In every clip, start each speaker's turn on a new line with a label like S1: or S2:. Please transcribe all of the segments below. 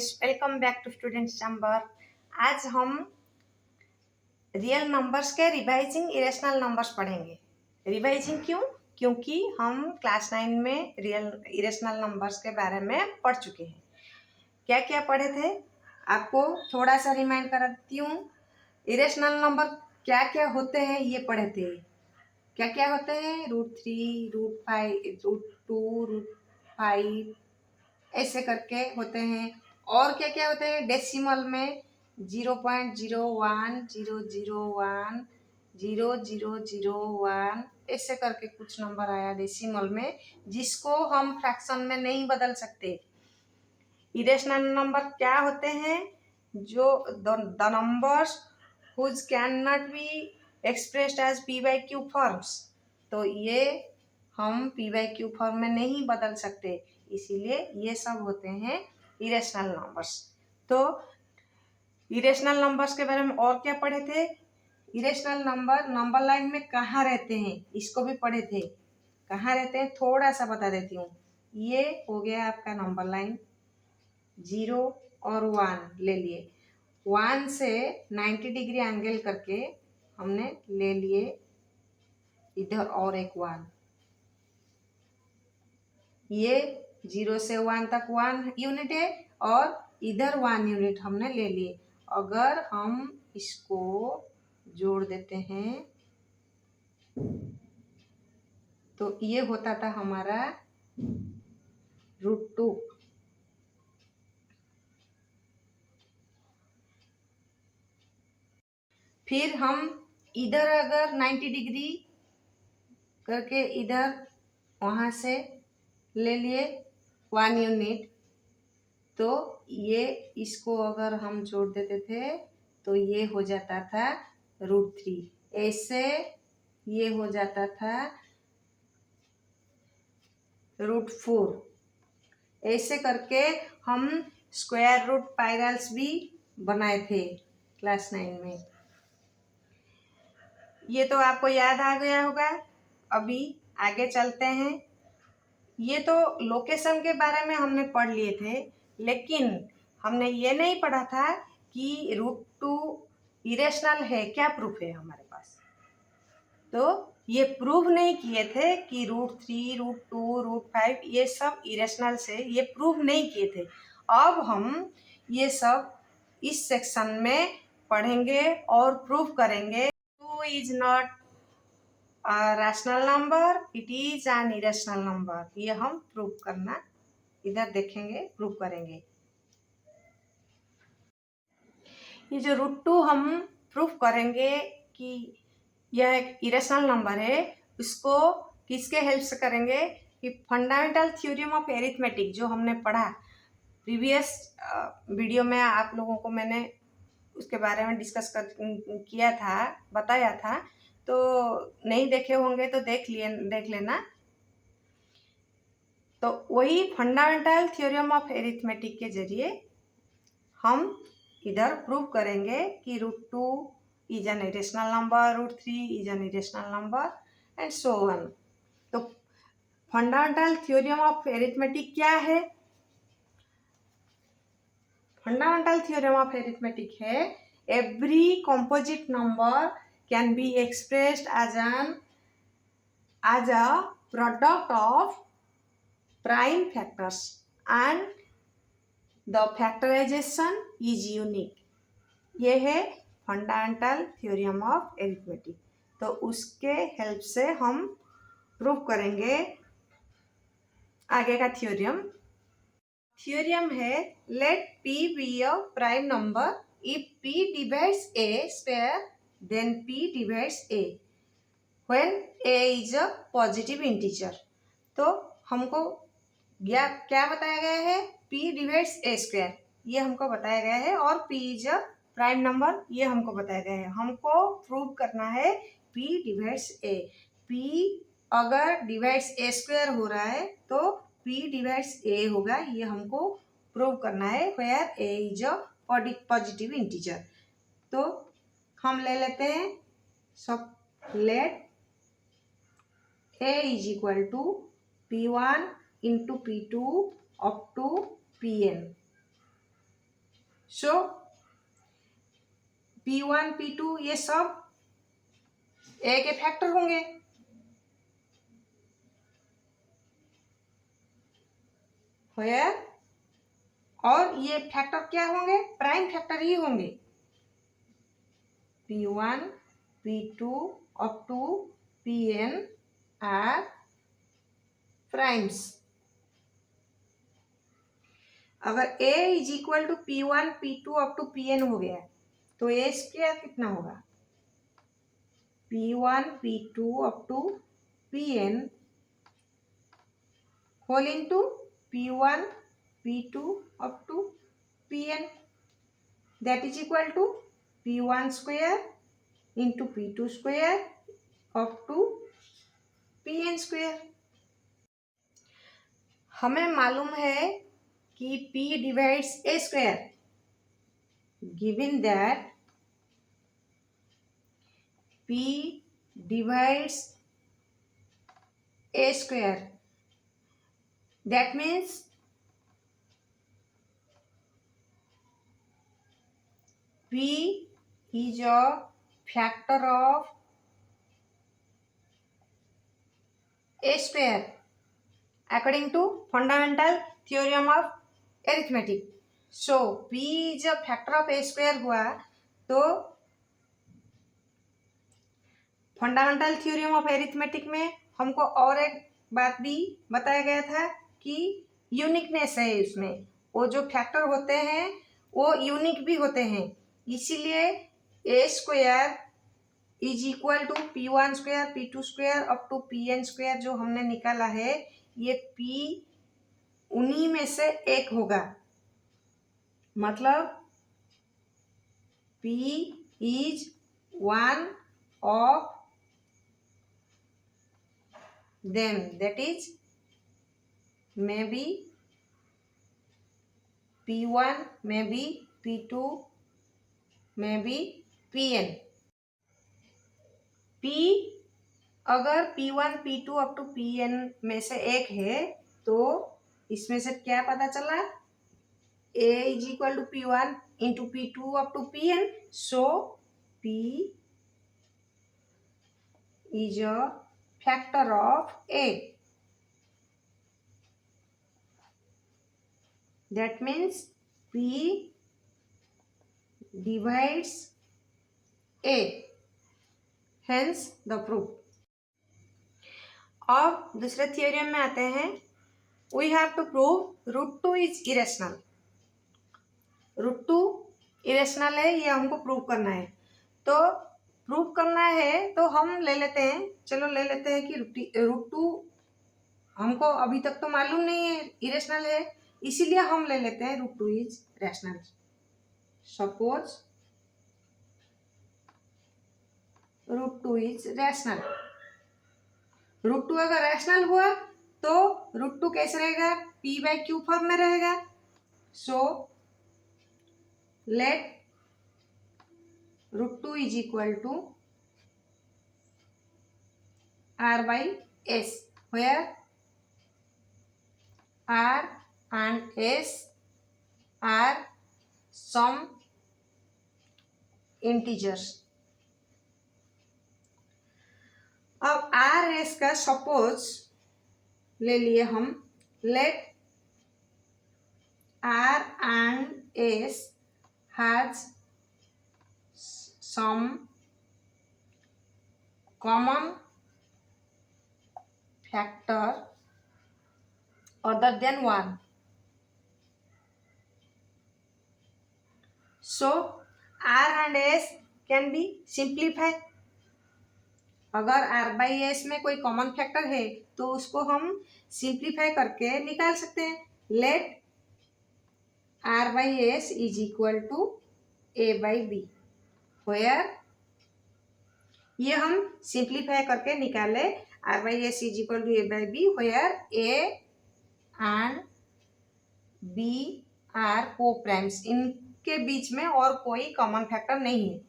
S1: Students, welcome back to students chamber. आज हम real numbers के रिवाइजिंग इरेशनल नंबर्स पढ़ेंगे। रिवाइजिंग क्यों? क्योंकि हम क्लास 9 में रियल इरेशनल नंबर्स के बारे में पढ़ चुके हैं। क्या क्या पढ़े थे आपको थोड़ा सा रिमाइंड करा देती हूँ। इरेशनल नंबर क्या क्या होते हैं ये पढ़े थे। क्या क्या होते हैं? √3, √5, √2, √5 ऐसे करके होते हैं। और क्या क्या होते हैं डेसिमल में? 0.01, 001, 0001 ऐसे करके कुछ नंबर आया डेसिमल में, जिसको हम फ्रैक्शन में नहीं बदल सकते। इरेशनल नंबर क्या होते हैं? जो the numbers whose can not be expressed as p/q forms. तो ये हम p/q फॉर्म में नहीं बदल सकते, इसीलिए ये सब होते हैं इरेशनल नंबर्स। तो इरेशनल नंबर्स के बारे में और क्या पढ़े थे? इरेशनल नंबर लाइन में कहाँ रहते हैं इसको भी पढ़े थे। कहाँ रहते हैं थोड़ा सा बता देती हूँ। ये हो गया आपका नंबर लाइन, 0 और 1 ले लिए। 1 से 90 डिग्री एंगल करके हमने ले लिए इधर और एक 1। ये 0 से 1 तक 1 यूनिट है और इधर 1 यूनिट हमने ले लिए। अगर हम इसको जोड़ देते हैं तो ये होता था हमारा √2। फिर हम इधर अगर 90 डिग्री करके इधर वहाँ से ले लिए 1 यूनिट, तो ये इसको अगर हम जोड़ देते थे तो ये हो जाता था √3। ऐसे ये हो जाता था √4। ऐसे करके हम स्क्वायर रूट पायरल्स भी बनाए थे क्लास 9 में। ये तो आपको याद आ गया होगा। अभी आगे चलते हैं। ये तो लोकेशन के बारे में हमने पढ़ लिए थे, लेकिन हमने ये नहीं पढ़ा था कि √2 इरेशनल है। क्या प्रूफ है हमारे पास? तो ये प्रूव नहीं किए थे कि √3, √2, √5 ये सब इरेशनल से, ये प्रूव नहीं किए थे। अब हम ये सब इस सेक्शन में पढ़ेंगे और प्रूव करेंगे। 2 is not rational number, it is an irrational number. ये हम प्रूव करना इधर देखेंगे, प्रूव करेंगे। ये जो √2 हम प्रूफ करेंगे कि यह एक इरेशनल नंबर है, उसको किसके हेल्प से करेंगे? कि फंडामेंटल थ्योरम ऑफ एरिथमेटिक जो हमने पढ़ा प्रीवियस वीडियो में, आप लोगों को मैंने उसके बारे में डिस्कस किया था, बताया था। तो नहीं देखे होंगे तो देख लेना। तो वही फंडामेंटल थ्योरम ऑफ एरिथमेटिक के जरिए हम इधर प्रूव करेंगे कि √2 is an irrational number, √3 is an irrational number and so on। तो फंडामेंटल थ्योरम ऑफ एरिथमेटिक क्या है? फंडामेंटल थ्योरम ऑफ एरिथमेटिक है every composite number can be expressed as a product of prime factors and the factorization is unique। ये है fundamental theorem of arithmetic. तो उसके help से हम प्रूव करेंगे आगे का थ्योरम है let p be a prime number if p divides a square then p divides a when a is a positive integer. तो हमको क्या बताया गया है? p डिवाइड्स a स्क्वायर ये हमको बताया गया है, और p is a prime number ये हमको बताया गया है। हमको प्रूव करना है p डिवाइड्स a। p अगर डिवाइड्स a स्क्वायर हो रहा है तो p डिवाइड्स a होगा, ये हमको प्रूव करना है where a is a positive integer. तो हम ले लेते हैं सब, let a is equal to p1 into p2 up to pn। So P1 P2 ये सब ए के फैक्टर होंगे। Where? और ये फैक्टर क्या होंगे? प्राइम फैक्टर ही होंगे। P1 P2 up to Pn are primes. अगर A is equal to P1 P2 up to Pn हो गया तो A स्क्वायर कितना होगा? P1 P2 up to Pn whole into P1 P2 up to Pn, that is equal to P1 square into P2 square up to Pn square। हमें मालूम है कि P divides A square, given that P divides A square, that means P is a factor of A square according to fundamental theorem of arithmetic। So P is a factor of A square हुआ तो fundamental theorem of arithmetic में हमको और एक बात भी बताया गया था कि यूनिकनेस है इसमें, वो जो फैक्टर होते हैं वो यूनिक भी होते हैं, इसीलिए A square is equal to P1 square P2 square up to Pn square जो हमने निकाला है, ये P उन्हीं में से एक होगा। मतलब P is one of them, that is maybe P1 maybe P2 maybe Pn। P अगर P1 P2 up to Pn में से एक है तो इसमें से क्या पता चला? A is equal to P1 into P2 up to Pn, so P is a factor of A, that means P divides A, hence the proof। अब दूसरे थ्योरम में आते हैं। we have to prove √2 is irrational। √2 irrational है, ये हमको prove करना है। तो प्रूव करना है तो हम ले लेते हैं, चलो ले लेते हैं कि √2 हमको अभी तक तो मालूम नहीं है इरेशनल है, इसीलिए हम ले लेते हैं √2 is rational. Suppose √2 is rational. √2 अगर रैशनल हुआ तो √2 कैसे रहेगा? P/Q फॉर्म में रहेगा। So let √2 is equal to R/S, where R and S are some integers। अब R S का सपोज ले लिए हम, late R and S has some common factor other than 1। So R and S can be simplified। अगर R/S में कोई common factor है तो उसको हम सिंप्लीफाई करके निकाल सकते हैं। Let R/S is equal to A/B, where ये हम सिंप्लीफाई करके निकाले R/S is equal to A/B, where A and B are coprimes, इनके बीच में और कोई कॉमन फैक्टर नहीं है।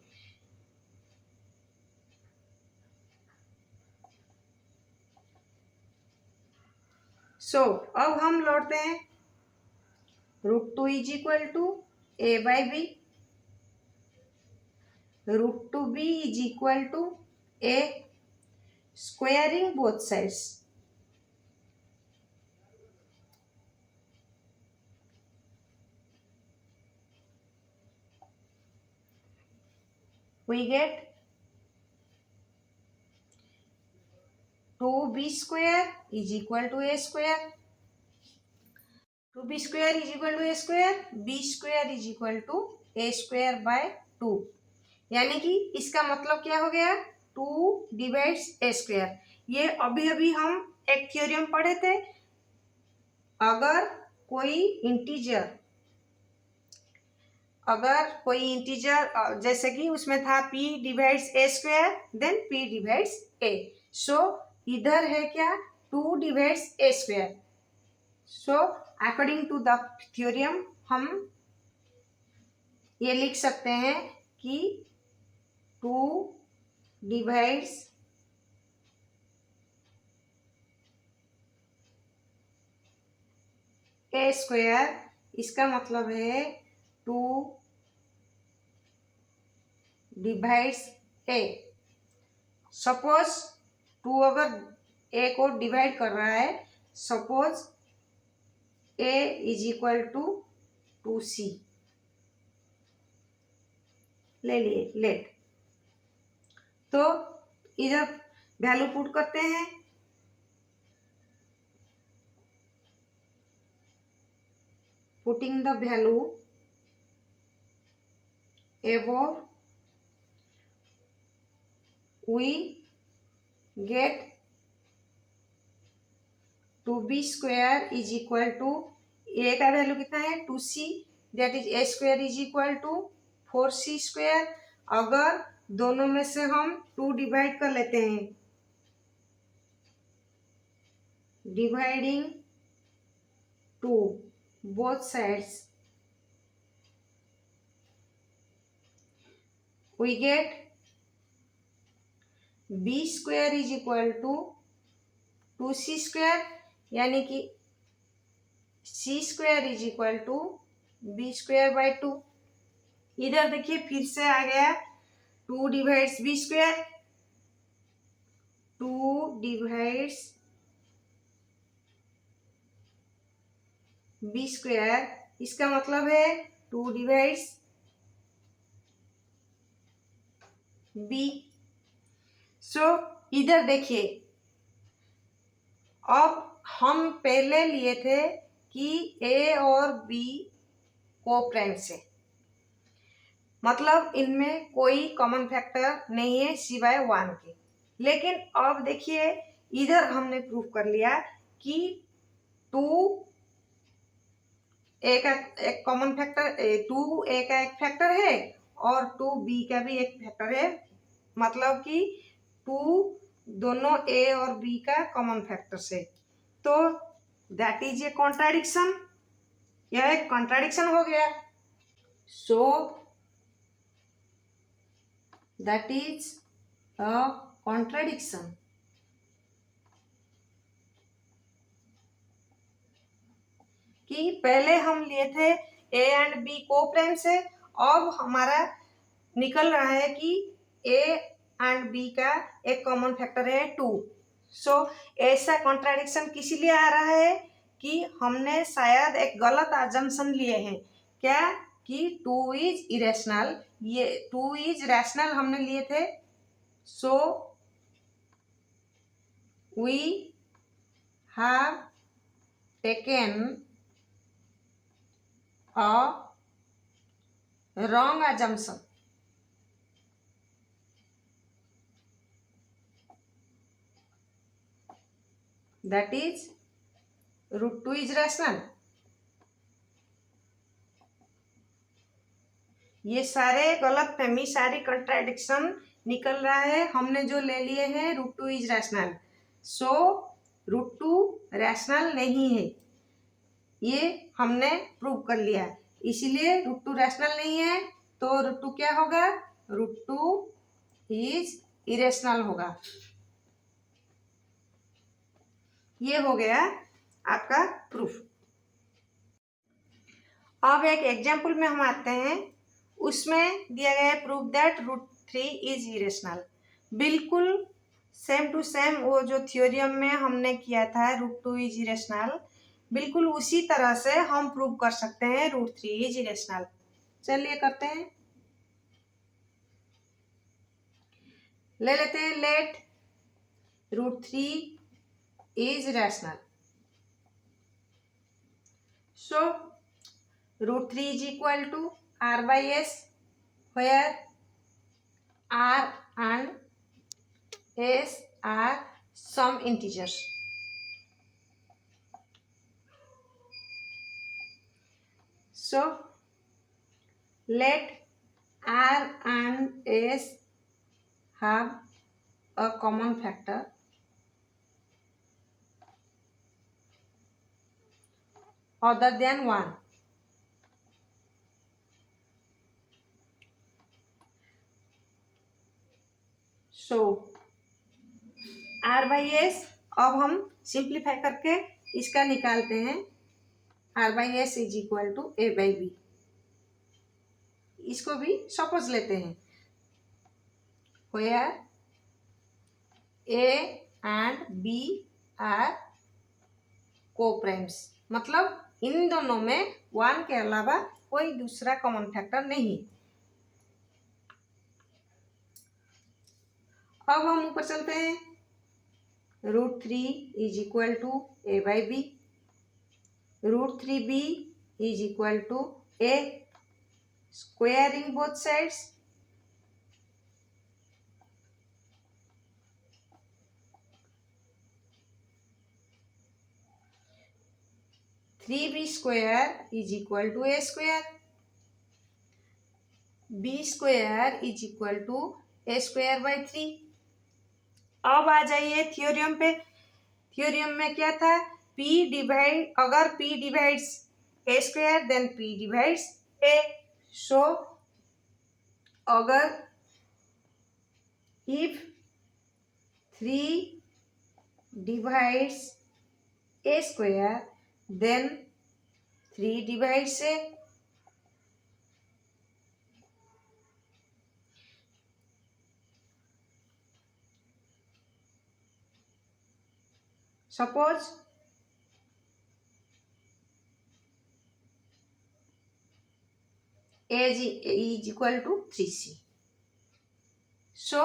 S1: सो अब हम लौटते हैं √2 is equal to a by b, root 2b is equal to a, squaring both sides. We get 2b square is equal to a square. 2b square is equal to a square, b square is equal to a square by 2. यानी कि इसका मतलब क्या हो गया, 2 divides a square. ये अभी अभी हम एक थ्योरम पढ़े थे. अगर कोई इंटीजर जैसे कि उसमें था p divides a square, then p divides a. So इधर है क्या, 2 divides a square. So according to the theorem हम ये लिख सकते हैं कि 2 डिवाइड्स ए स्क्वायर, इसका मतलब है 2 डिवाइड्स ए. सपोज 2 अगर ए को डिवाइड कर रहा है, suppose a is equal to 2c ले लिए लेट. तो इधर वैल्यू पुट करते हैं. Putting the value above, we get 2b square is equal to a का वैल्यू कितना है 2c, that is a square is equal to 4c square. अगर दोनों में से हम 2 डिवाइड कर लेते हैं, dividing 2 both sides, we get b square is equal to 2c square, यानी कि c square is equal to b square by 2. इधर देखिए फिर से आ गया 2 divides b square, 2 divides b square, इसका मतलब है 2 डिवाइड्स b. सो इधर देखिए, अब हम पहले लिए थे कि a और b कोप्रेंड्स है, मतलब इनमें कोई कॉमन फैक्टर नहीं है सिवाय 1 के. लेकिन अब देखिए इधर हमने प्रूफ कर लिया कि 2 a का एक कॉमन फैक्टर, 2a का एक फैक्टर है और 2b का भी एक फैक्टर है, मतलब कि 2 दोनों a और b का कॉमन फैक्टर से. तो दैट इज ए कॉन्ट्राडिक्शन, यह एक कॉन्ट्राडिक्शन हो गया. So that is a contradiction. कि पहले हम लिए थे a एंड b कोप्रेंड्स है, अब हमारा निकल रहा है कि a एंड b का एक कॉमन फैक्टर है 2. सो ऐसा कॉन्ट्राडिक्शन किसी लिए आ रहा है कि हमने शायद एक गलत अजम्पशन लिए हैं. क्या कि 2 इज इरेशनल, ये 2 इज रैशनल हमने लिए थे. So we have taken a wrong assumption. That is root 2 is rational. ये सारे गलत फहमी, सारी कंट्राडिक्शन निकल रहा है. हमने जो ले लिए हैं root 2 is rational, so root 2 rational नहीं है, ये हमने प्रूव कर लिया. इसीलिए रूट 2 रैशनल नहीं है, तो रूट 2 क्या होगा, रूट 2 इज इरेशनल होगा. ये हो गया आपका प्रूफ. अब एक एग्जाम्पल में हम आते हैं, उसमें दिया गया है प्रूव दैट √3 इज इरेशनल। बिल्कुल सेम टू सेम वो जो थ्योरम में हमने किया था √2 इज इरेशनल, बिल्कुल उसी तरह से हम प्रूव कर सकते हैं √3 इज इरेशनल। चलिए करते हैं। ले लेते हैं late √3 is rational. So √3 is equal to r by s, where r and s are some integers. So let r and s have a common factor other than 1. So r by s, अब हम simplify करके इसका निकालते हैं। r by s is equal to a by b। इसको भी suppose लेते हैं, where a and b are coprimes, मतलब इन दोनों में 1 के अलावा कोई दूसरा कॉमन फैक्टर नहीं। अब हम ऊपर चलते हैं, √3 is equal to a by b, √3b is equal to a, squaring both sides, (3b square is equal to a square, b square is equal to a square by 3। अब आ जाइए theorem पे। Theorem में क्या था, अगर p divides a square then p divides a। So अगर if 3 divides a square then 3 divides a। Suppose a is equal to 3c, so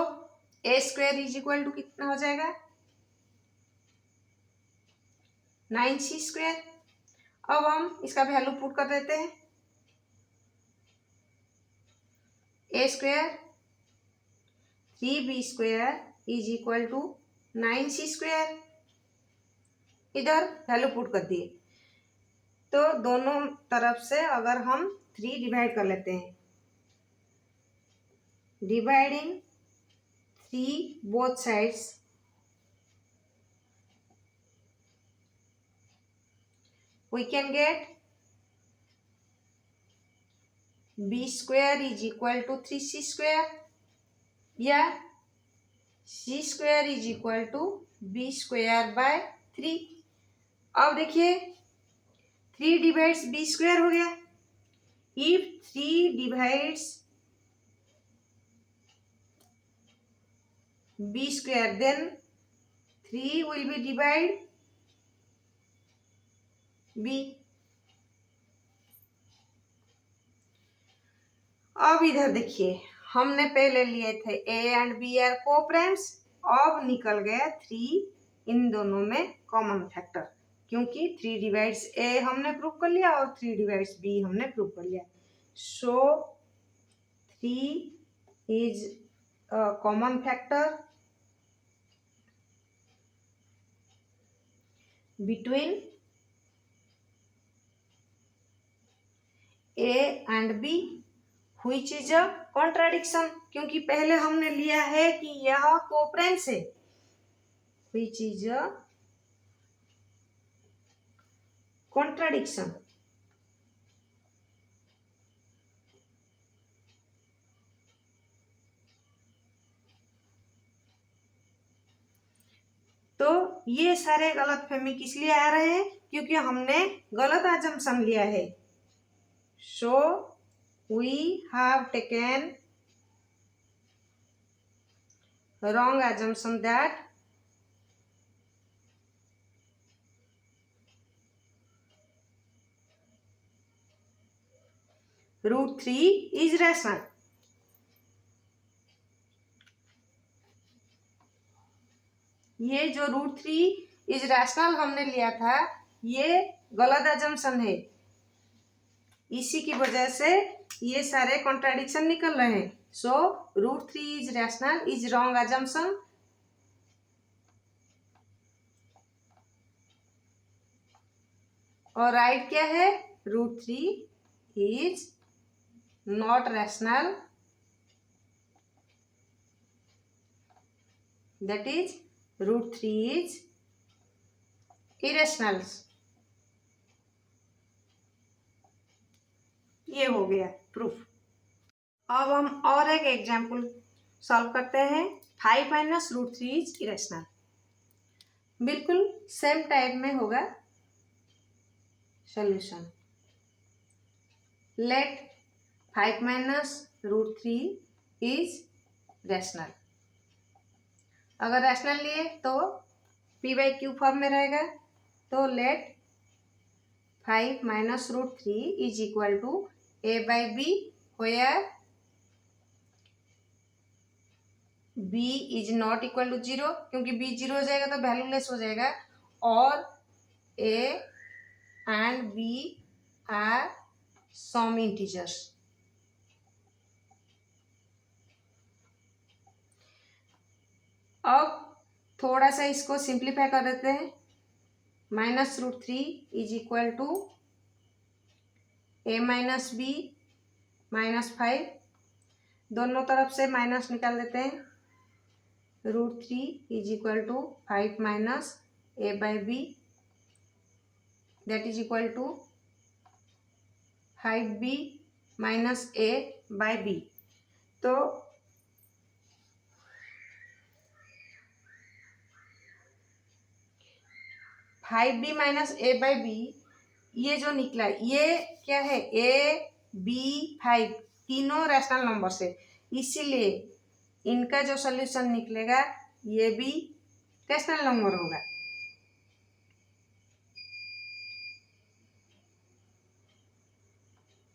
S1: a square is equal to कितना हो जाएगा, 9c स्क्वायर। अब हम इसका वैल्यू पुट कर देते हैं, a square 3b square is equal to 9c square. इधर वैल्यू पुट कर दिए, तो दोनों तरफ से अगर हम 3 डिवाइड कर लेते हैं, dividing 3 both sides, we can get b square is equal to 3c square या c square is equal to b square by 3। अब देखिए 3 डिवाइड्स b स्क्वायर हो गया। If 3 divides b square then 3 will be divide b। अब इधर देखिए, हमने पहले लिए थे a and b are coprimes, अब निकल गया 3 इन दोनों में कॉमन फैक्टर, क्योंकि 3 डिवाइड्स a हमने प्रूव कर लिया और 3 डिवाइड्स b हमने प्रूव कर लिया। सो 3 is common factor between a and b, which is a contradiction, क्योंकि पहले हमने लिया है कि यह कोप्राइम्स है, व्हिच इज अ कॉन्ट्राडिक्शन। तो ये सारे गलत फहमी किस लिए आ रहे हैं, क्योंकि हमने गलत अजम्पशन लिया है। So we have taken wrong assumption that √3 is rational. ये जो √3 इज रैशनल हमने लिया था, ये गलत अजम्पशन है। इसी की वजह से ये सारे कॉन्ट्राडिक्शन निकल रहे हैं। सो √3 is rational is wrong assumption. और राइट क्या है? √3 is not rational, that is √3 is irrational. ये हो गया प्रूफ। अब हम और एक एग्जाम्पल सॉल्व करते हैं। 5 माइनस √3 इज इरेशनल। बिल्कुल सेम टाइप में होगा solution. Let 5 minus √3 is rational. अगर रैशनल लिए तो p/q फॉर्म में रहेगा। तो let 5 minus √3 is equal to a/b, where b is not equal to 0, क्योंकि b 0 हो जाएगा तो वैल्यूलेस हो जाएगा। और a and b are some integers. अब थोड़ा सा इसको सिंप्लीफाई कर देते हैं। Minus √3 is equal to a minus b minus 5, दोनों तरफ से माइनस निकाल देते हैं। √3 is equal to 5 minus a/b, that is equal to 5b minus a/b। तो फाइव बी माइनस a/b ये जो निकला, ये क्या है? a/b/5 तीनों रैशनल नंबर से, इसीलिए इनका जो सॉल्यूशन निकलेगा ये भी रैशनल नंबर होगा।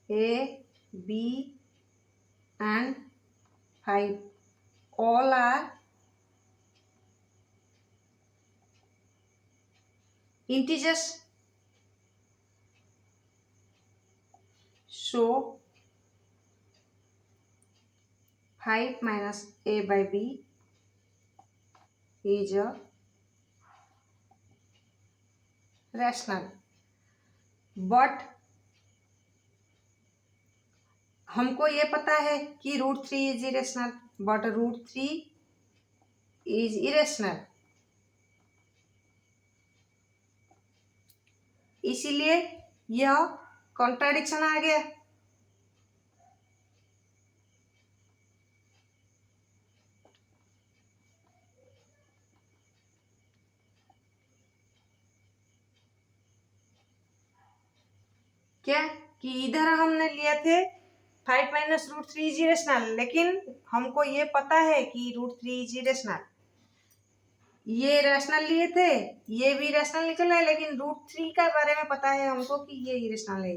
S1: a, b and 5 all are integers. So 5 minus a/b is a rational, but हमको ये पता है कि √3 is irrational, but √3 is irrational, इसीलिए यह कॉन्ट्राडिक्शन आ गया। क्या कि इधर हमने लिए थे 5 माइनस √3 इज इरेशनल, लेकिन हमको ये पता है कि √3 इज इरेशनल। ये रैशनल लिए थे, ये भी रैशनल निकला है, लेकिन √3 का बारे में पता है हमको कि ये इरेशनल है।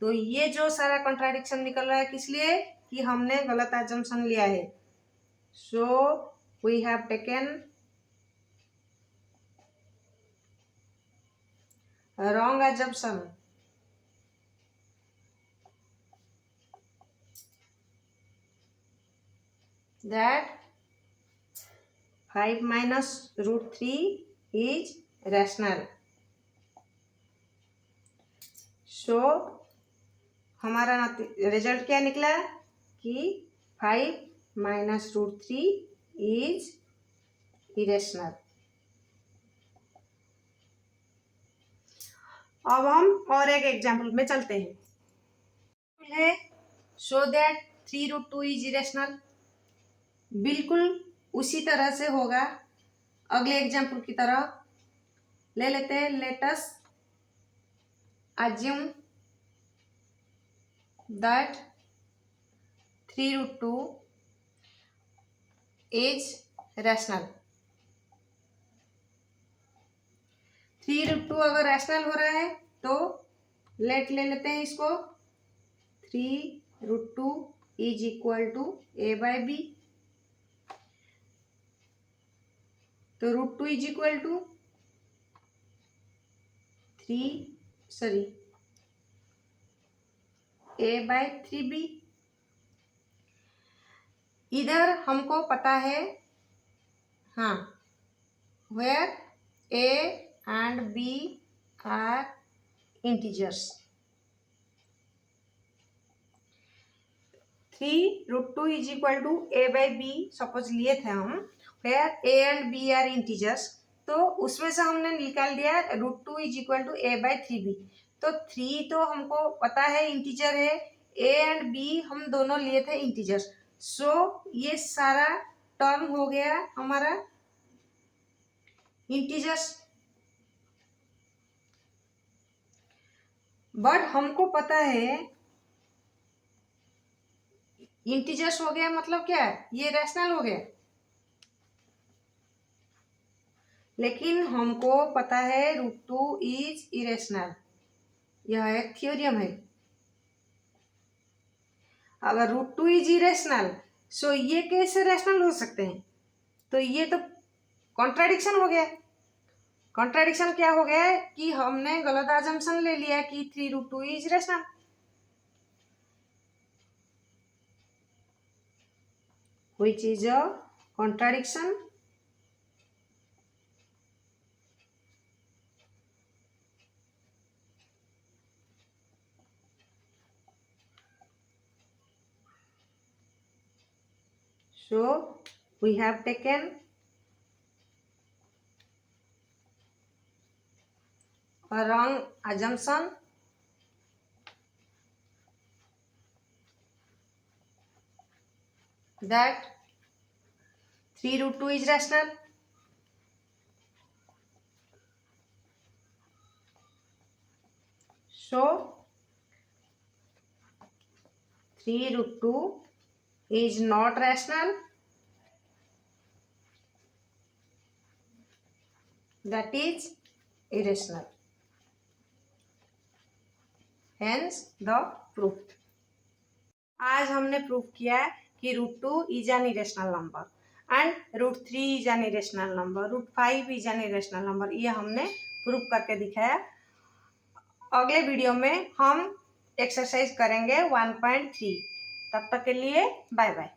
S1: तो ये जो सारा कॉन्ट्राडिक्शन निकल रहा है किस लिए? कि हमने गलत अजम्पशन लिया है। So we have taken wrong assumption. That 5 minus √3 is rational. So हमारा रिजल्ट क्या निकला कि 5 माइनस √3 इज इरेशनल। अब हम और एक एग्जाम्पल में चलते हैं। Show that 3√2 is irrational. बिल्कुल उसी तरह से होगा, अगले एग्जाम्पल की तरह ले लेते हैं। Let us assume that 3√2 is rational। 3√2 अगर रैशनल हो रहा है तो ले लेते हैं इसको। 3√2 इज इक्वल टू a/b। तो √2 इज इक्वल टू a/3b। इधर हमको पता है, हाँ, where a and b are integers। 3√2 is equal to a/b suppose लिए थे हम, where a and b are integers। तो उसमें से हमने निकाल दिया √2 इज इक्वल टू a/3b। तो 3 तो हमको पता है इंटीजर है, a and b हम दोनों लिए थे इंटीजर्स। सो ये सारा टर्म हो गया हमारा इंटीजर्स। बट हमको पता है इंटीजर्स हो गया मतलब क्या है, ये रैशनल हो गया। लेकिन हमको पता है √2 इज इरेशनल, यह एक थ्योरम है। अगर √2 इज इरेशनल सो ये कैसे रैशनल हो सकते हैं? तो ये तो कॉन्ट्राडिक्शन हो गया। कॉन्ट्राडिक्शन क्या हो गया कि हमने गलत अजम्पशन ले लिया कि 3√2 is rational. Which is a contradiction. So we have taken a wrong assumption that 3√2 is rational। So 3√2 is not rational, that is irrational। Hence the proof। आज हमने प्रूफ किया कि √2 is an irrational number and √3 is an irrational number, √5 is an irrational number. ये हमने proof करके दिखाया। अगले video में हम एक्सरसाइज करेंगे 1.3। तब तक के लिए बाय बाय।